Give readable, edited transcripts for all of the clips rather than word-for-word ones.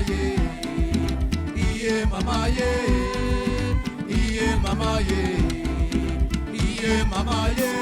ye, iye mama ye, iye mama ye, iye mama ye.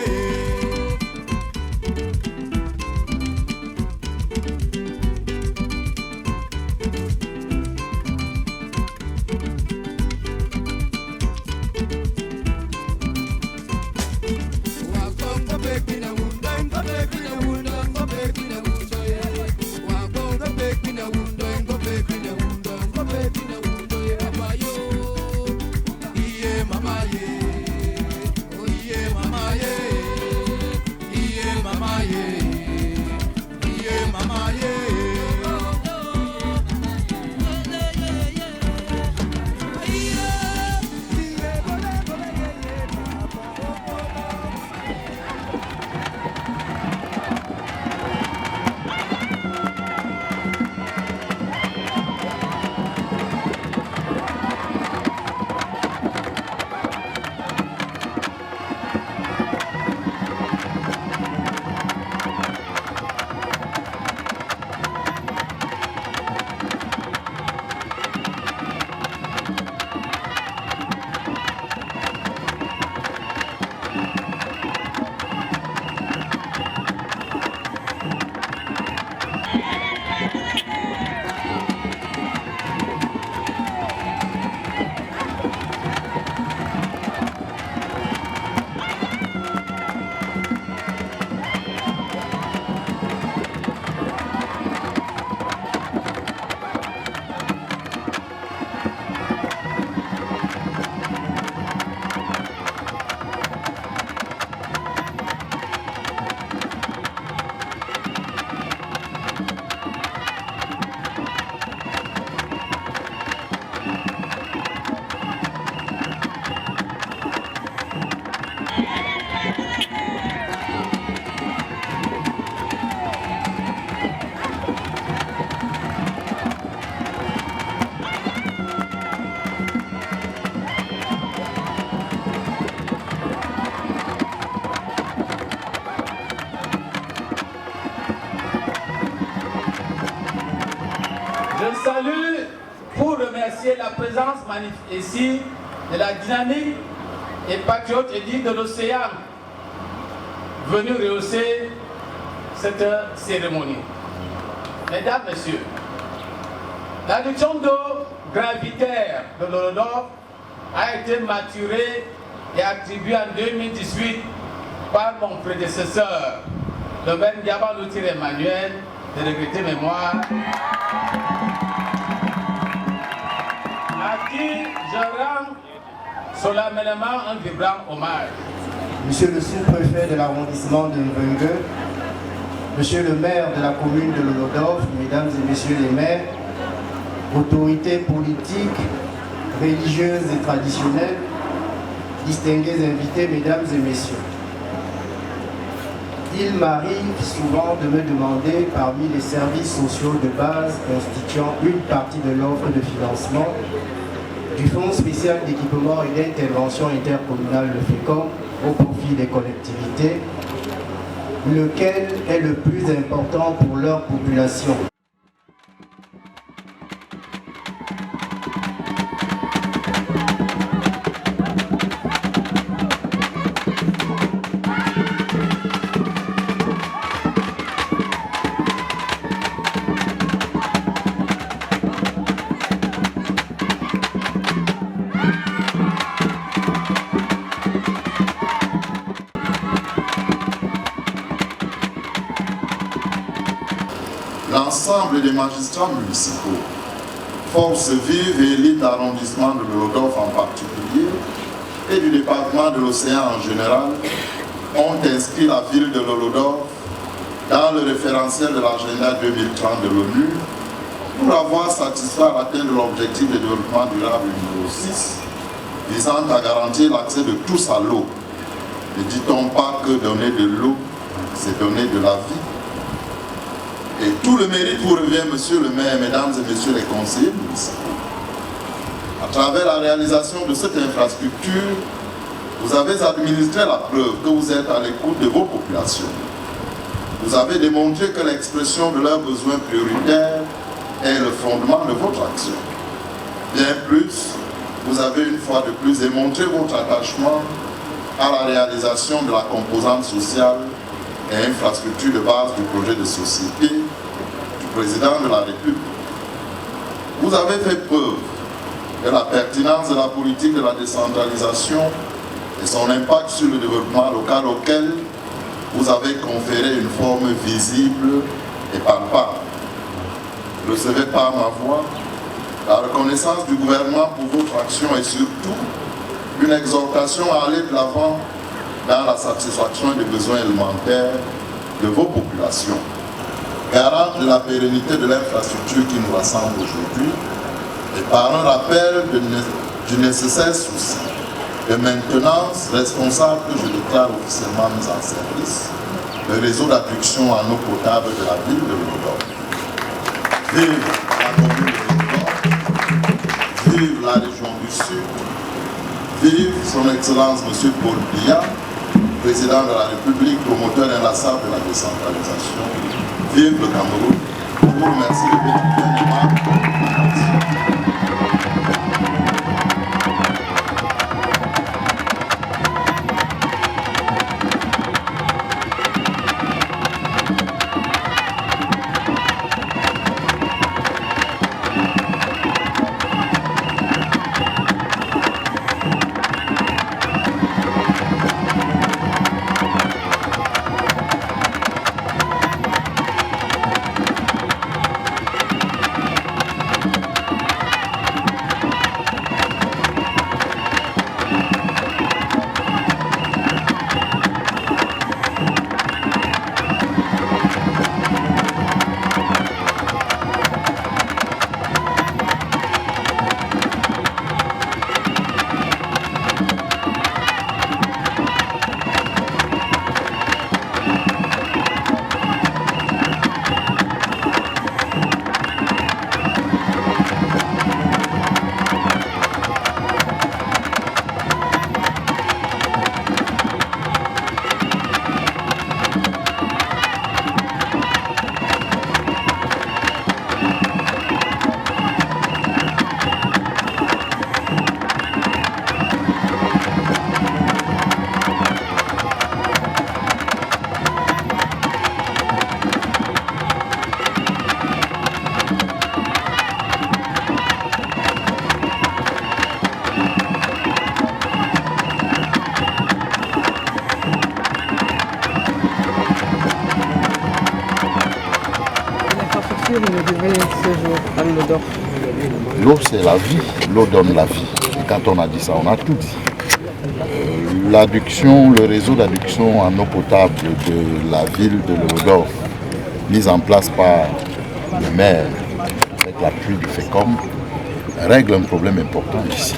Je salue pour remercier la présence ici de la dynamique et patriote édite de l'océan venu rehausser cette cérémonie. Mesdames, Messieurs, l'adduction d'eau gravitaire de l'Holodorf a été maturée et attribuée en 2018 par mon prédécesseur, le Ben Diabaloutir Emmanuel, de regretter mémoire, à qui je rends solennellement un vibrant hommage. Monsieur le sous-préfet de l'arrondissement de Mbengue, Monsieur le maire de la commune de l'Holodorf, Mesdames et Messieurs les maires, autorités politiques, religieuses et traditionnelles, distingués invités, Mesdames et Messieurs. Il m'arrive souvent de me demander, parmi les services sociaux de base constituant une partie de l'offre de financement du Fonds spécial d'équipement et d'intervention intercommunale, le FECOM, au profit des collectivités, lequel est le plus important pour leur population. L'ensemble des magistrats municipaux, forces vives et élites d'arrondissement de l'Holodorf en particulier, et du département de l'Océan en général, ont inscrit la ville de l'Holodorf dans le référentiel de l'agenda 2030 de l'ONU pour avoir satisfait à l'atteinte de l'objectif de développement durable numéro 6, visant à garantir l'accès de tous à l'eau. Ne dit-on pas que donner de l'eau, c'est donner de la vie? Et tout le mérite vous revient, Monsieur le maire, Mesdames et Messieurs les conseillers municipaux. À travers la réalisation de cette infrastructure, vous avez administré la preuve que vous êtes à l'écoute de vos populations. Vous avez démontré que l'expression de leurs besoins prioritaires est le fondement de votre action. Bien plus, vous avez une fois de plus démontré votre attachement à la réalisation de la composante sociale et infrastructure de base du projet de société du président de la République. Vous avez fait preuve de la pertinence de la politique de la décentralisation et son impact sur le développement local auquel vous avez conféré une forme visible et palpable. Recevez par ma voix la reconnaissance du gouvernement pour votre action et surtout une exhortation à aller de l'avant dans la satisfaction des besoins élémentaires de vos populations. Garant de la pérennité de l'infrastructure qui nous rassemble aujourd'hui et par un rappel du nécessaire souci de maintenance responsable que je déclare officiellement mis en service, le réseau d'adduction en eau potable de la ville de Lodor. Vive la commune de Lodor, vive la région du Sud, vive son Excellence M. Paul Biya, président de la République, promoteur inlassable de la décentralisation. Vive le Cameroun. Je vous remercie de votre bien aimable. L'eau, c'est la vie. L'eau donne la vie. Et quand on a dit ça, on a tout dit. L'adduction, le réseau d'adduction en eau potable de la ville de Lodor, mis en place par le maire avec l'appui du FECOM, règle un problème important ici.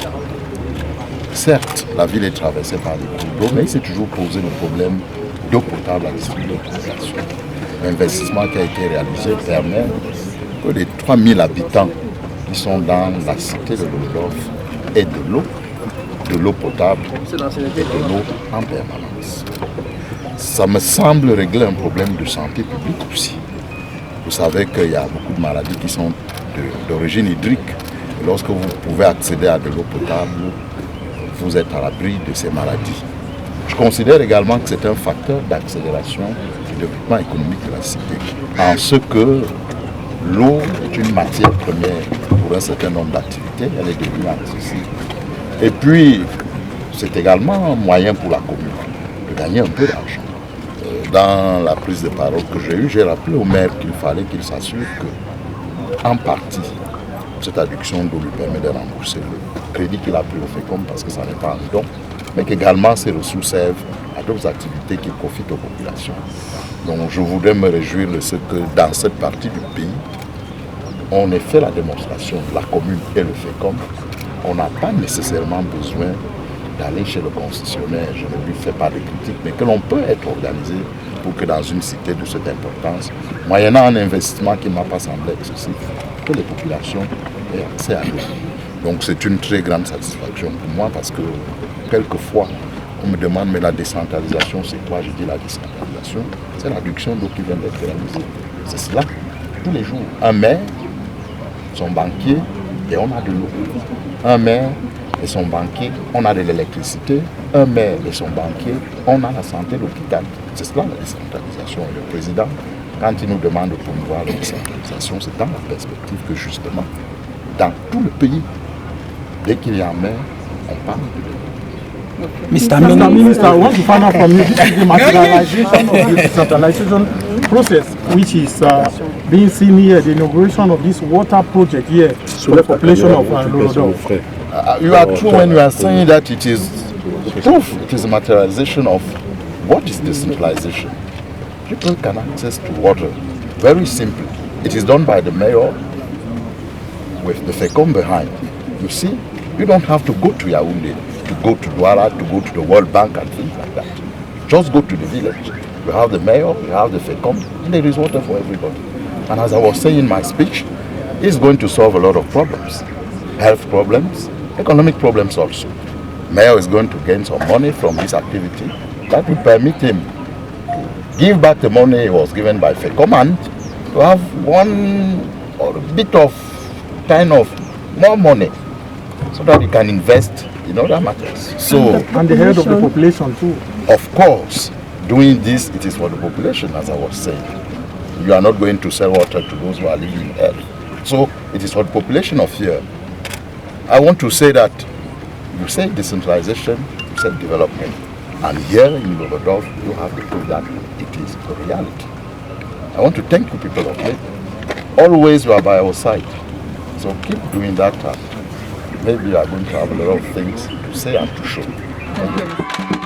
Certes, la ville est traversée par des cours d'eau, mais il s'est toujours posé le problème d'eau potable à distribuer aux populations. L'investissement qui a été réalisé permet que les 3000 habitants qui sont dans la cité de Lodor aient de l'eau potable et de l'eau en permanence. Ça me semble régler un problème de santé publique aussi. Vous savez qu'il y a beaucoup de maladies qui sont d'origine hydrique. Et lorsque vous pouvez accéder à de l'eau potable, vous êtes à l'abri de ces maladies. Je considère également que c'est un facteur d'accélération du développement économique de la cité, en ce que l'eau est une matière première pour un certain nombre d'activités, elle est devenue accessible. Et puis, c'est également un moyen pour la commune de gagner un peu d'argent. Dans la prise de parole que j'ai eue, j'ai rappelé au maire qu'il fallait qu'il s'assure que, en partie, cette adduction d'eau lui permet de rembourser le crédit qu'il a pris au FECOM parce que ça n'est pas un don, mais qu'également ces ressources servent à d'autres activités qui profitent aux populations. Donc je voudrais me réjouir de ce que dans cette partie du pays, on ait fait la démonstration, la commune et le FECOM, on n'a pas nécessairement besoin d'aller chez le concessionnaire, je ne lui fais pas de critique, mais que l'on peut être organisé pour que dans une cité de cette importance, moyennant un investissement qui ne m'a pas semblé excessif, que les populations aient accès à l'eau. Donc c'est une très grande satisfaction pour moi parce que quelquefois, on me demande mais la décentralisation c'est quoi? Je dis la décentralisation, c'est l'adduction d'eau qui vient d'être réalisée. C'est cela, tous les jours. Un maire son banquier et on a de l'eau. Un maire et son banquier, on a de l'électricité. Un maire et son banquier, on a la santé, l'hôpital. C'est cela la décentralisation. Et le président, quand il nous demande de promouvoir la décentralisation, c'est dans la perspective que justement, dans tout le pays, dès qu'il y a un maire, on parle de l'eau. Mr. Minister, I want to find out from you this is the materialization of the decentralization process, which is being seen here, the inauguration of this water project here for the population of Lolodo. You are true when you are saying that it is proof, it is a materialization of what is decentralization. People can access to water very simply. It is done by the mayor with the FECOM behind. You see, you don't have to go to Yaoundé, to go to Douala, to go to the World Bank and things like that. Just go to the village. You have the mayor, you have the FECOM, and there is water for everybody. And as I was saying in my speech, it's going to solve a lot of problems. Health problems, economic problems also. Mayor is going to gain some money from this activity that will permit him to give back the money he was given by FECOM and to have one or a bit of kind of more money so that he can invest in other matters. So, and the head of the population too. Of course, doing this, it is for the population, as I was saying. You are not going to sell water to those who are living in earth. So it is for the population of here. I want to say that you say decentralization, you say development. And here in Lobodov, you have to prove that it is a reality. I want to thank you people of Lagos. Always you are by our side. So keep doing that. Maybe you are going to have a lot of things to say and to show. Thank you.